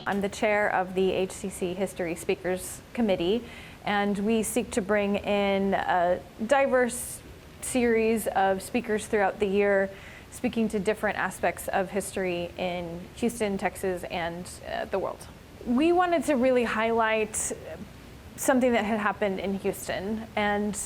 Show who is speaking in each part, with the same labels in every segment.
Speaker 1: I'm the chair of the HCC History Speakers Committee, and we seek to bring in a diverse series of speakers throughout the year, speaking to different aspects of history in Houston, Texas, and the world. We wanted to really highlight something that had happened in Houston, and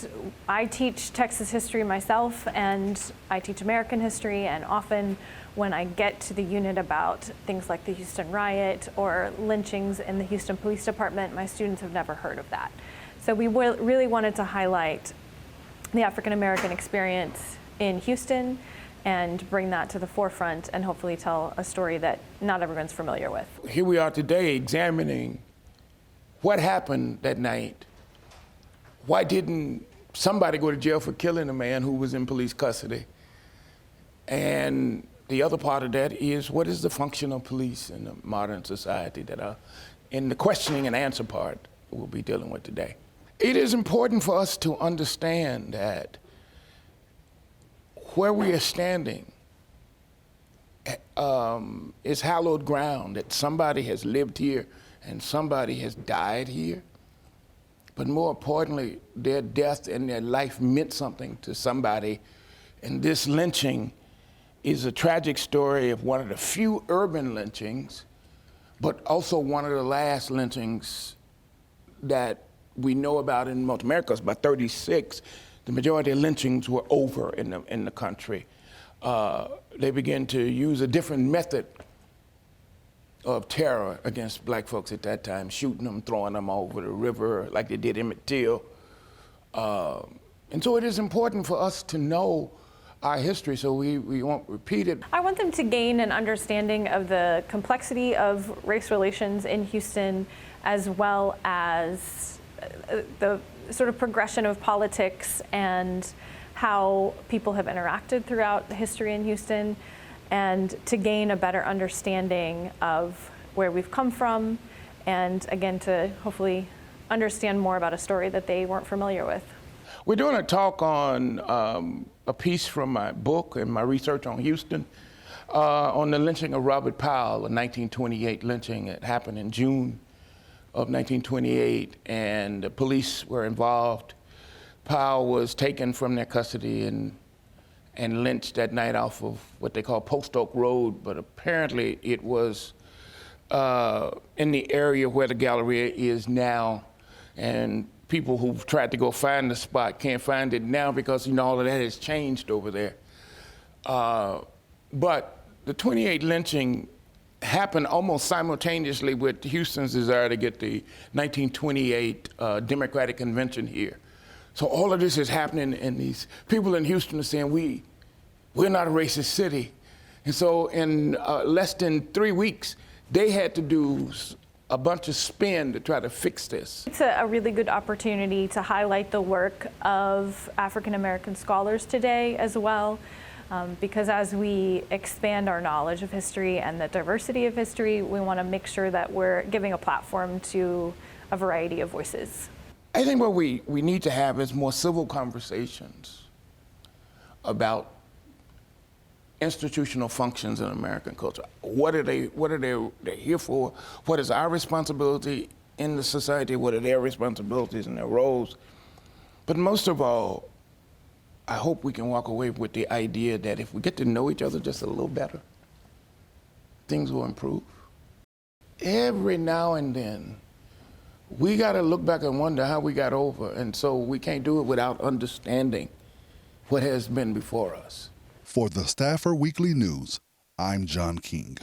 Speaker 1: I teach Texas history myself, and I teach American history, and often when I get to the unit about things like the Houston riot or lynchings in the Houston Police Department, my students have never heard of that. So we really wanted to highlight the African American experience in Houston and bring that to the forefront and hopefully tell a story that not everyone's familiar with.
Speaker 2: Here we are today examining what happened that night. Why didn't somebody go to jail for killing a man who was in police custody? And the other part of that is, what is the function of police in a modern society that are in the questioning and answer part we'll be dealing with today. It is important for us to understand that where we are standing is hallowed ground, that somebody has lived here and somebody has died here. But more importantly, their death and their life meant something to somebody. And this lynching is a tragic story of one of the few urban lynchings, but also one of the last lynchings that we know about in North America. By 36, the majority of lynchings were over in the country. They began to use a different method of terror against black folks at that time, shooting them, throwing them over the river like they did Emmett Till. And so it is important for us to know our history so we won't repeat it.
Speaker 1: I want them to gain an understanding of the complexity of race relations in Houston, as well as the sort of progression of politics and how people have interacted throughout the history in Houston, and to gain a better understanding of where we've come from, and again, to hopefully understand more about a story that they weren't familiar with.
Speaker 2: We're doing a talk on a piece from my book and my research on Houston, on the lynching of Robert Powell, a 1928 lynching that happened in June of 1928, and the police were involved. Powell was taken from their custody and lynched that night off of what they call Post Oak Road, but apparently it was in the area where the Galleria is now, and people who've tried to go find the spot can't find it now because all of that has changed over there. But the 28 lynching happened almost simultaneously with Houston's desire to get the 1928 Democratic Convention here. So all of this is happening, and these people in Houston are saying, we're not a racist city. And so in less than 3 weeks, they had to do a bunch of spin to try to fix this.
Speaker 1: It's a really good opportunity to highlight the work of African American scholars today as well, because as we expand our knowledge of history and the diversity of history, we want to make sure that we're giving a platform to a variety of voices.
Speaker 2: I think what we need to have is more civil conversations about institutional functions in American culture. What are they here for? What is our responsibility in the society? What are their responsibilities and their roles? But most of all, I hope we can walk away with the idea that if we get to know each other just a little better, things will improve. Every now and then, we got to look back and wonder how we got over, and so we can't do it without understanding what has been before us.
Speaker 3: For the Stafford Weekly News, I'm John King.